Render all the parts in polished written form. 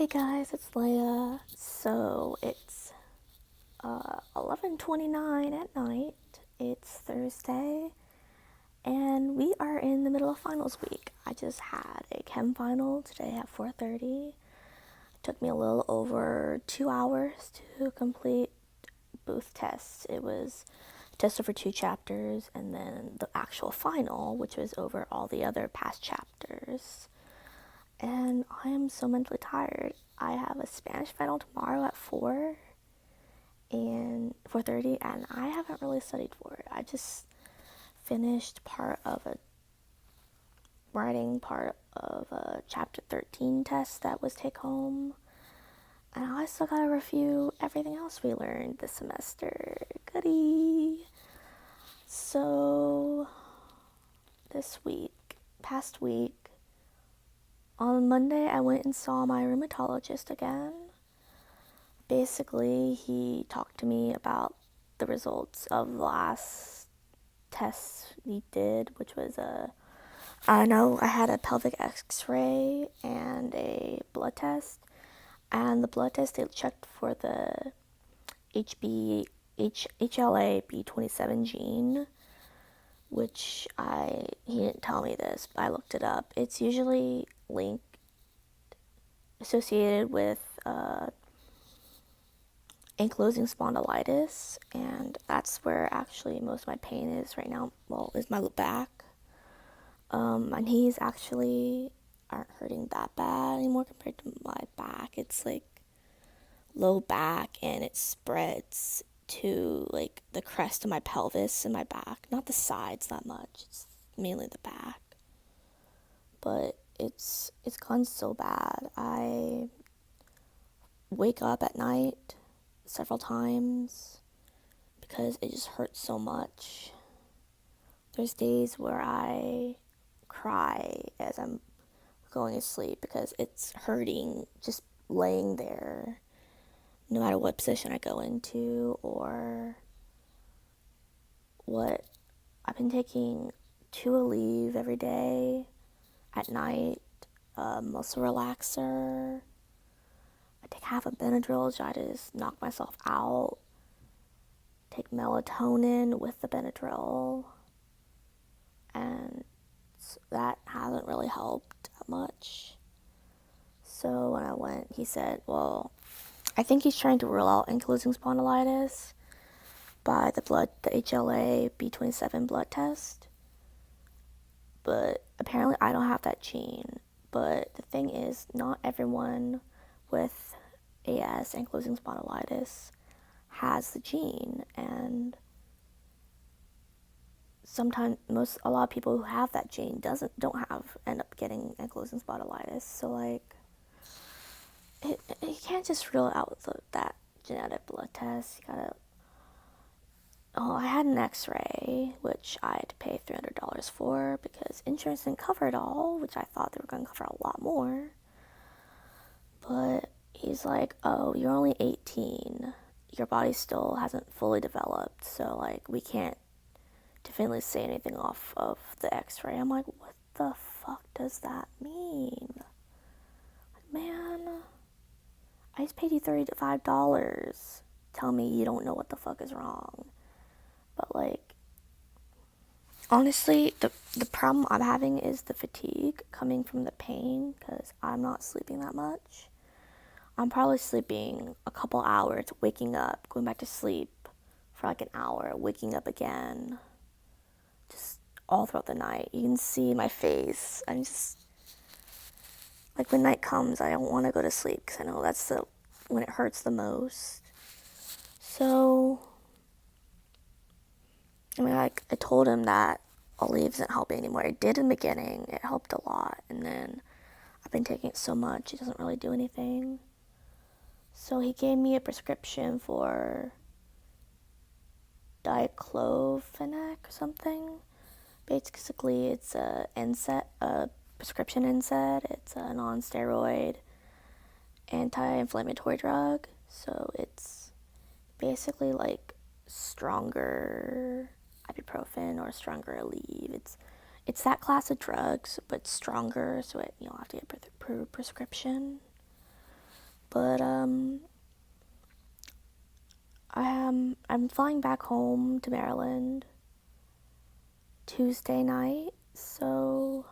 Hey guys, it's Leia. So it's 11:29 at night. It's Thursday, and we are in the middle of finals week. I just had a chem final today at 4:30. It took me a little over 2 hours to complete both tests. It was a test over 2 chapters, and then the actual final, which was over all the other past chapters. And I am so mentally tired. I have a Spanish final tomorrow at 4:30, and I haven't really studied for it. I just finished writing part of a chapter 13 test that was take home, and I still gotta review everything else we learned this semester. Goody. So past week, on Monday, I went and saw my rheumatologist again. Basically, he talked to me about the results of the last tests we did, which was I know I had a pelvic x-ray and a blood test. And the blood test, they checked for the HLA-B27 gene, which he didn't tell me this, but I looked it up. It's usually associated with ankylosing spondylitis, and that's where actually most of my pain is right now. Well, is my back. My knees actually aren't hurting that bad anymore compared to my back. It's like low back, and it spreads to like the crest of my pelvis and my back. Not the sides that much. It's mainly the back. But it's gone so bad. I wake up at night several times because it just hurts so much. There's days where I cry as I'm going to sleep because it's hurting just laying there, no matter what position I go into or what. I've been taking 2 Aleve every day at night, muscle relaxer. I take half a Benadryl to try to just knock myself out. Take melatonin with the Benadryl, and that hasn't really helped that much. So when I went, he said, well, I think he's trying to rule out ankylosing spondylitis by the HLA-B27 blood test. But apparently I don't have that gene. But the thing is, not everyone with AS, ankylosing spondylitis, has the gene, and sometimes a lot of people who have that gene end up getting ankylosing spondylitis. So like, you can't just rule out that genetic blood test. You gotta. Oh, I had an X-ray, which I had to pay $300 for because insurance didn't cover it all, which I thought they were going to cover a lot more. But he's like, oh, you're only 18. Your body still hasn't fully developed, so like we can't definitely say anything off of the X-ray. I'm like, what the fuck does that mean? Man, I just paid you $35. Tell me you don't know what the fuck is wrong. But like, honestly, the problem I'm having is the fatigue coming from the pain because I'm not sleeping that much. I'm probably sleeping a couple hours, waking up, going back to sleep for like an hour, waking up again, just all throughout the night. You can see my face. I'm just, like when night comes, I don't want to go to sleep because I know that's when it hurts the most. So, I mean, I told him that Aleve isn't helping anymore. It did in the beginning. It helped a lot. And then I've been taking it so much, it doesn't really do anything. So he gave me a prescription for diclofenac or something. Basically, it's a prescription NSAID. It's a non-steroid anti-inflammatory drug. So it's basically like stronger ibuprofen or stronger Aleve. It's that class of drugs, but stronger, so you don't have to get prescription. But I'm flying back home to Maryland Tuesday night, so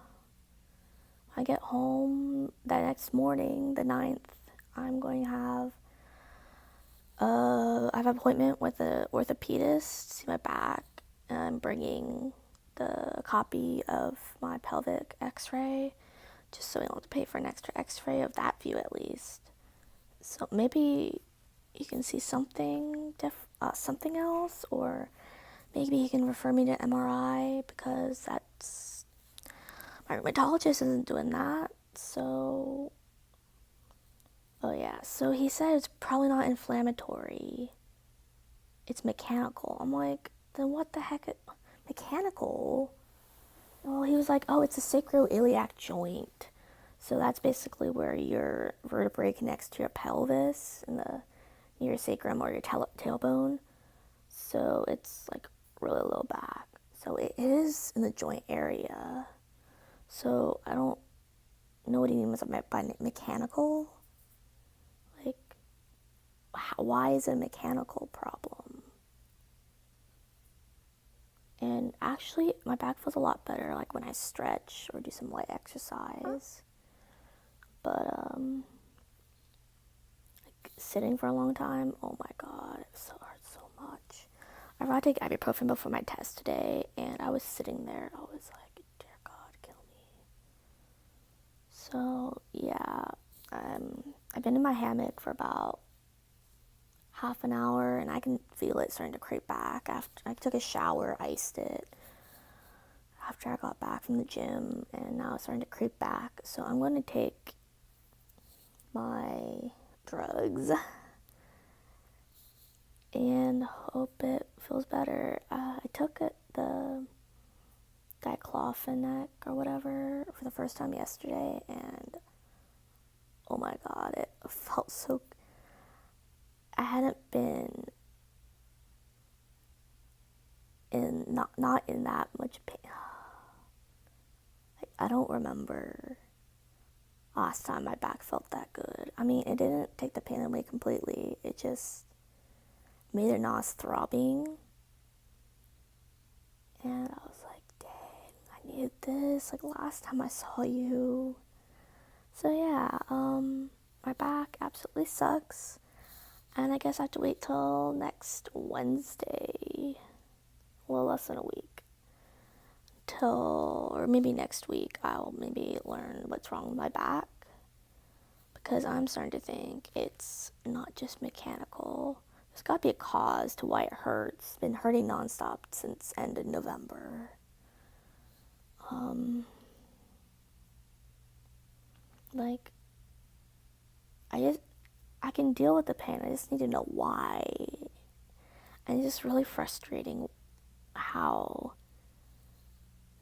I get home that next morning, the 9th. I'm going to have I have an appointment with an orthopedist to see my back, and I'm bringing the copy of my pelvic x-ray just so we don't have to pay for an extra x-ray of that view at least. So maybe you can see something else, or maybe he can refer me to MRI because that's my rheumatologist isn't doing that. So, oh yeah, so he said it's probably not inflammatory. It's mechanical. I'm like, then what the heck? Mechanical? Well, he was like, oh, it's a sacroiliac joint. So that's basically where your vertebrae connects to your pelvis and near your sacrum or your tailbone. So it's like really low back. So it is in the joint area. So I don't know what he means by mechanical. Like, why is it a mechanical problem? And actually, my back feels a lot better, like when I stretch or do some light exercise. But like sitting for a long time, oh my god, it so hurts so much. I tried to take ibuprofen before my test today, and I was sitting there. I was like, dear God, kill me. So yeah, I've been in my hammock for about half an hour, and I can feel it starting to creep back. After I took a shower, iced it after I got back from the gym, and now it's starting to creep back. So I'm going to take my drugs and hope it feels better. I took the diclofenac or whatever for the first time yesterday, and oh my god, it felt so. I hadn't been in not in that much pain. Like, I don't remember last time my back felt that good. I mean, it didn't take the pain away completely. It just made it not as throbbing. And I was like, dang, I needed this. Like last time I saw you. So yeah, my back absolutely sucks. And I guess I have to wait till next Wednesday. A little less than a week. Or maybe next week, I'll maybe learn what's wrong with my back. Because I'm starting to think it's not just mechanical. There's got to be a cause to why it hurts. It's been hurting nonstop since end of November. Like, I can deal with the pain. I just need to know why. And it's just really frustrating how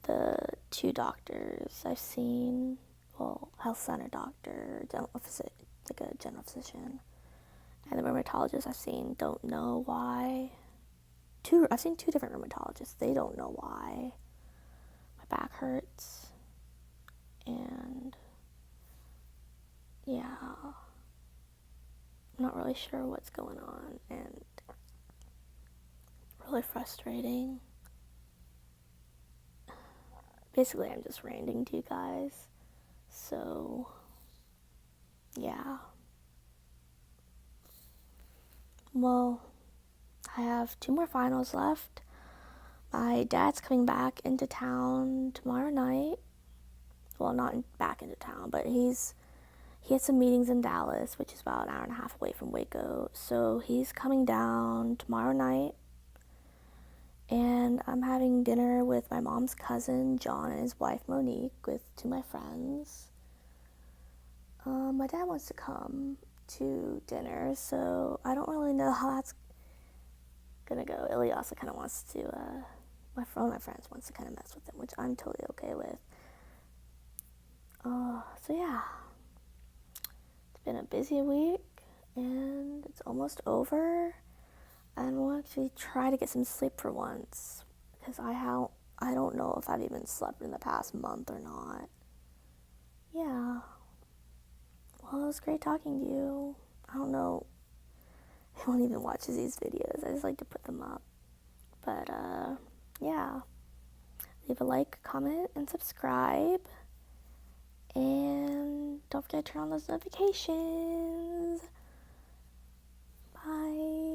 the two doctors I've seen, well, health center doctor, like a general physician, and the rheumatologist I've seen don't know why. I've seen two different rheumatologists. They don't know why my back hurts. And yeah, I'm not really sure what's going on, and really frustrating. Basically, I'm just ranting to you guys. So, yeah. Well, I have 2 more finals left. My dad's coming back into town tomorrow night. Well, not back into town, but he had some meetings in Dallas, which is about an hour and a half away from Waco. So he's coming down tomorrow night. And I'm having dinner with my mom's cousin, John, and his wife, Monique, with 2 of my friends. My dad wants to come to dinner, so I don't really know how that's gonna go. Illy also kind of wants to, one of my friends wants to kind of mess with him, which I'm totally okay with. So yeah, it's been a busy week, and it's almost over, and we'll actually try to get some sleep for once, because I don't know if I've even slept in the past month or not. Yeah. Well, it was great talking to you. I don't know. He won't even watches these videos. I just like to put them up. But yeah. Leave a like, comment, and subscribe. And don't forget to turn on those notifications. Bye.